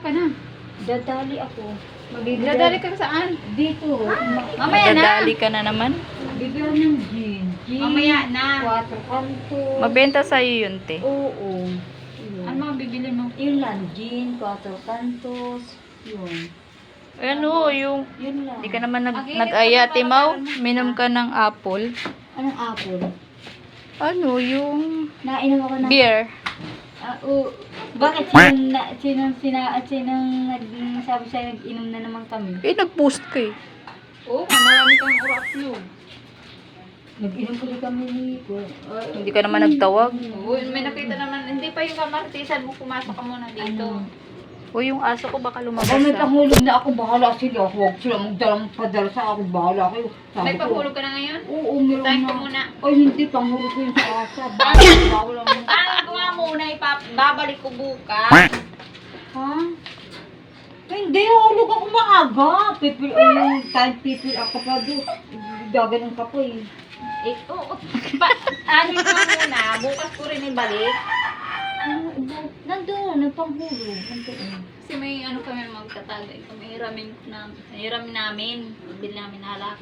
ka na? Dadali ako. Dadali ka saan? Dito. Mamaya na. Dadali ka na naman. Bigyan ng gin. Mamaya na. 4 kantos. Mabenta sa'yo yun, te. Oo. Yun. Ano mga bibili mo? Yun lang. Gin, 4 kantos. Yun. Ano, yung... Yun lang. Hindi ka naman Ang init nag-aya, pa, Timaw. parang- Minom ka ng apple. Anong apple? Ano, yung... Nainom ako ng... Beer. Bakit sinong nagsabi sa'yo nag-inom na naman kami? Eh, nag-post ka eh. Oo, marami kang oras yun. Nag-inom ulit kami ni Hindi ka naman nagtawag. Oo, may nakita naman. Hindi pa yung kamartisan mo, pumasok ka muna dito. O yung aso ko baka lumabas Oh, may na. panghulog na ako, bahala sila. Huwag sila magdalang padala sa akin, bahala kayo. Sabi May ko, paghulog ka na ngayon? Oo, meron Tayo ka na. muna. Ay, hindi, panghulog ko yung sa asa. Bawal ang... Ano ko nga muna, babalik ko bukas. Ha? Hindi, hulog ako maaga. Yung time pipil ako pa doon. Gaganon ka pa eh. Oo. Ano ko nga muna, bukas ko rin ibalik. Nandun, nagpanghulog. Nandun. Kasi may ano kami magtatagay. Kami hiramin namin. Bili namin halak.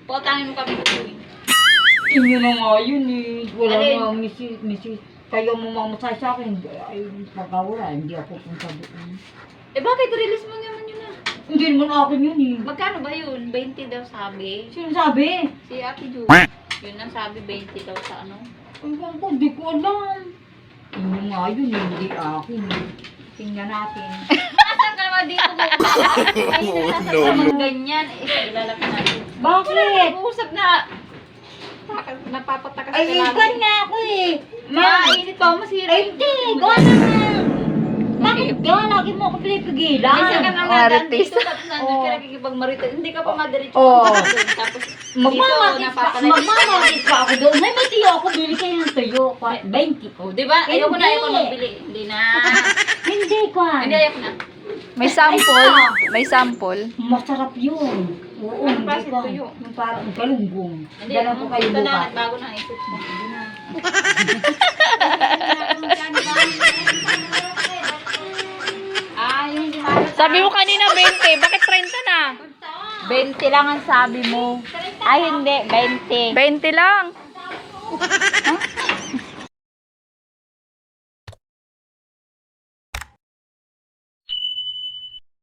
Pautangin mo kami kukuin. Inyo na nga yun eh. Wala Alin? nga, misi. Kayo mo mamasay sa akin. Ay, pagkawala, hindi ako punta doon. Eh bakit release mo naman yun ah? Hindi naman akin yun eh. Magkano ba yun? 20 daw sabi. Sino sabi? Si Ate Ju. Yun ang sabi 20 daw sa ano. Ewan ko, di ko alam. Inyo nga yun eh, hindi akin eh. Tingnan natin. Nasaan ka naman dito mo? Ay, nasasaktan mo ganyan. Isa ilalapit natin. Bakit? Nag-uusap na. Napapatakas Ay, ikan nga ako eh. Mainit pa, masira. Ay, hindi, gawa naman. Bakit ka? Lagi mo ako pinipigilan. Minsan ka na Marites. dito, tapos nandun ka nakikipagmarita. Hindi ka pa madiretso. Oo. Tapos dito, napapalay. Magmamatis pa ako doon. May tuyo ako, bili kayo ng tuyo. 20. Oh, di ba? Ayoko na, Hindi. ayoko magbili. Hindi na. Hindi, Kwan. Hindi, ayoko na. May sample. May sample. Masarap yun. Oo, Anong hindi klase ka. tuyo? Yung parang galunggong. Hindi, Ganun ko kayo ito na, bukas. nagbago na ang isip mo. Hindi na. Yung ginagawa. Sabi mo kanina 20. Bakit 30 na? 20 lang ang sabi mo. Ay, hindi. 20. 20 lang.